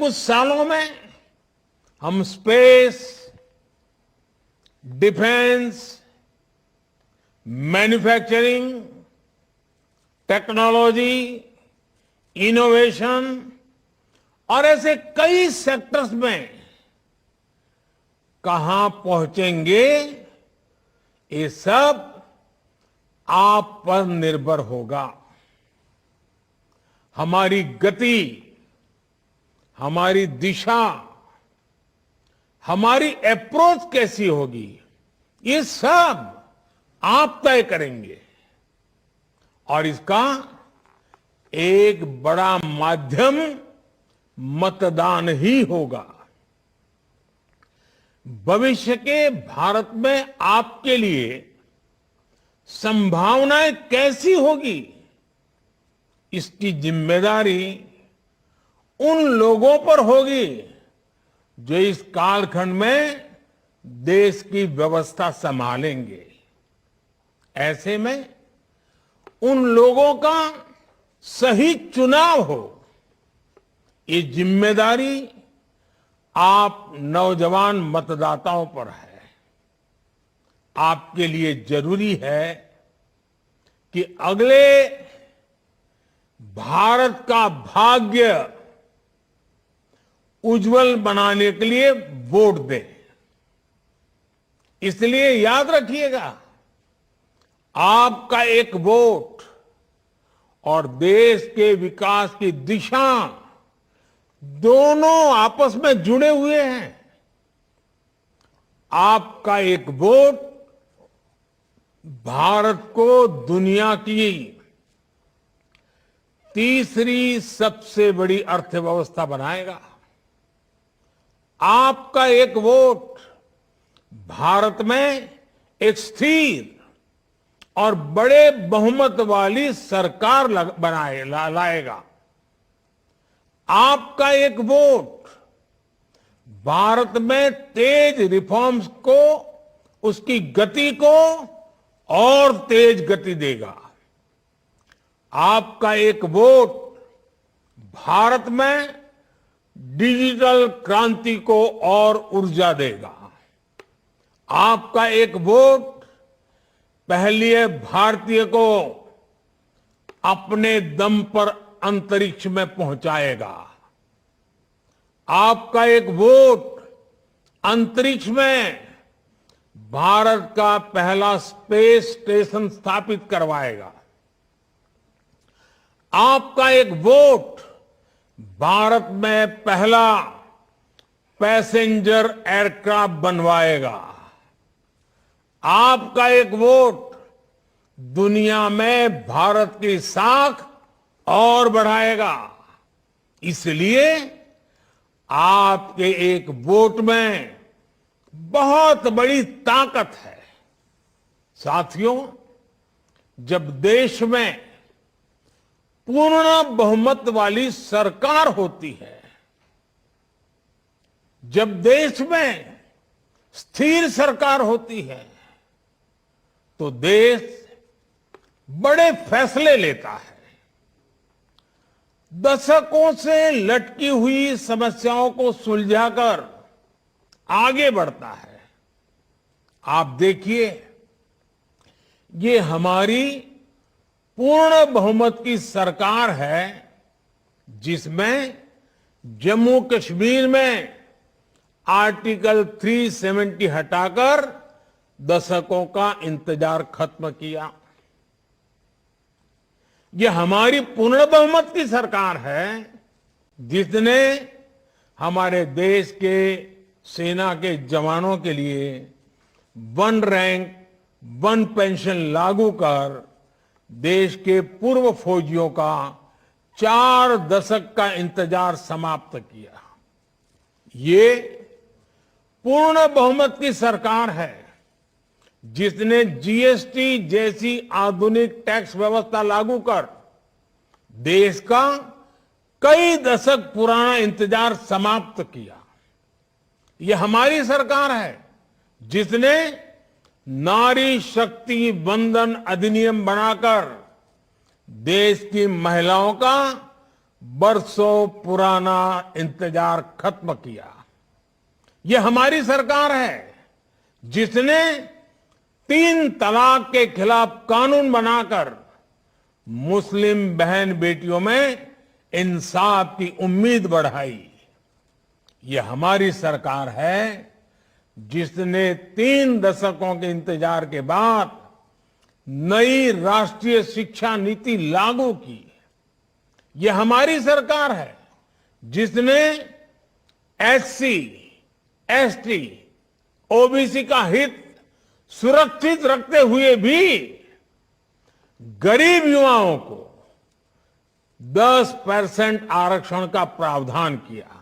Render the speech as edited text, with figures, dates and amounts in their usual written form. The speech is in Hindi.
कुछ सालों में हम space, defence, manufacturing, technology, innovation और ऐसे कई सेक्टर्स में कहां पहुंचेंगे, ये सब आप पर निर्भर होगा। हमारी गति, हमारी दिशा, हमारी अप्रोच कैसी होगी, ये सब आप तय करेंगे। और इसका एक बड़ा माध्यम मतदान ही होगा। भविष्य के भारत में आपके लिए संभावनाएं कैसी होगी, इसकी जिम्मेदारी उन लोगों पर होगी जो इस कालखंड में देश की व्यवस्था संभालेंगे। ऐसे में उन लोगों का सही चुनाव हो, ये जिम्मेदारी आप नौजवान मतदाताओं पर है। आपके लिए जरूरी है कि अगले भारत का भाग्य उज्जवल बनाने के लिए वोट दें। इसलिए याद रखिएगा, आपका एक वोट और देश के विकास की दिशा दोनों आपस में जुड़े हुए हैं। आपका एक वोट भारत को दुनिया की तीसरी सबसे बड़ी अर्थव्यवस्था बनाएगा। आपका एक वोट भारत में एक स्थिर और बड़े बहुमत वाली सरकार लाएगा। आपका एक वोट भारत में तेज रिफॉर्म्स को, उसकी गति को और तेज गति देगा। आपका एक वोट भारत में डिजिटल क्रांति को और ऊर्जा देगा। आपका एक वोट पहली भारतीय को अपने दम पर अंतरिक्ष में पहुंचाएगा। आपका एक वोट अंतरिक्ष में भारत का पहला स्पेस स्टेशन स्थापित करवाएगा। आपका एक वोट भारत में पहला पैसेंजर एयरक्राफ्ट बनवाएगा। आपका एक वोट दुनिया में भारत की साख और बढ़ाएगा। इसलिए आपके एक वोट में बहुत बड़ी ताकत है। साथियों, जब देश में पूर्ण बहुमत वाली सरकार होती है, जब देश में स्थिर सरकार होती है, तो देश बड़े फैसले लेता है, दशकों से लटकी हुई समस्याओं को सुलझाकर आगे बढ़ता है। आप देखिए, ये हमारी पूर्ण बहुमत की सरकार है, जिसमें जम्मू कश्मीर में आर्टिकल 370 हटाकर दशकों का इंतजार खत्म किया। ये हमारी पूर्ण बहुमत की सरकार है, जिसने हमारे देश के सेना के जवानों के लिए 1 रैंक 1 पेंशन लागू कर देश के पूर्व फौजियों का 4 दशक का इंतजार समाप्त किया। ये पूर्ण बहुमत की सरकार है, जिसने जीएसटी जैसी आधुनिक टैक्स व्यवस्था लागू कर देश का कई दशक पुराना इंतजार समाप्त किया। यह हमारी सरकार है, जिसने नारी शक्ति वंदन अधिनियम बनाकर देश की महिलाओं का बरसों पुराना इंतजार खत्म किया। ये हमारी सरकार है जिसने 3 तलाक के खिलाफ कानून बनाकर मुस्लिम बहन बेटियों में इंसाफ की उम्मीद बढ़ाई। ये हमारी सरकार है जिसने 3 दशकों के इंतजार के बाद नई राष्ट्रीय शिक्षा नीति लागू की। ये हमारी सरकार है जिसने एससी, एसटी, ओबीसी का हित सुरक्षित रखते हुए भी गरीब युवाओं को 10% आरक्षण का प्रावधान किया।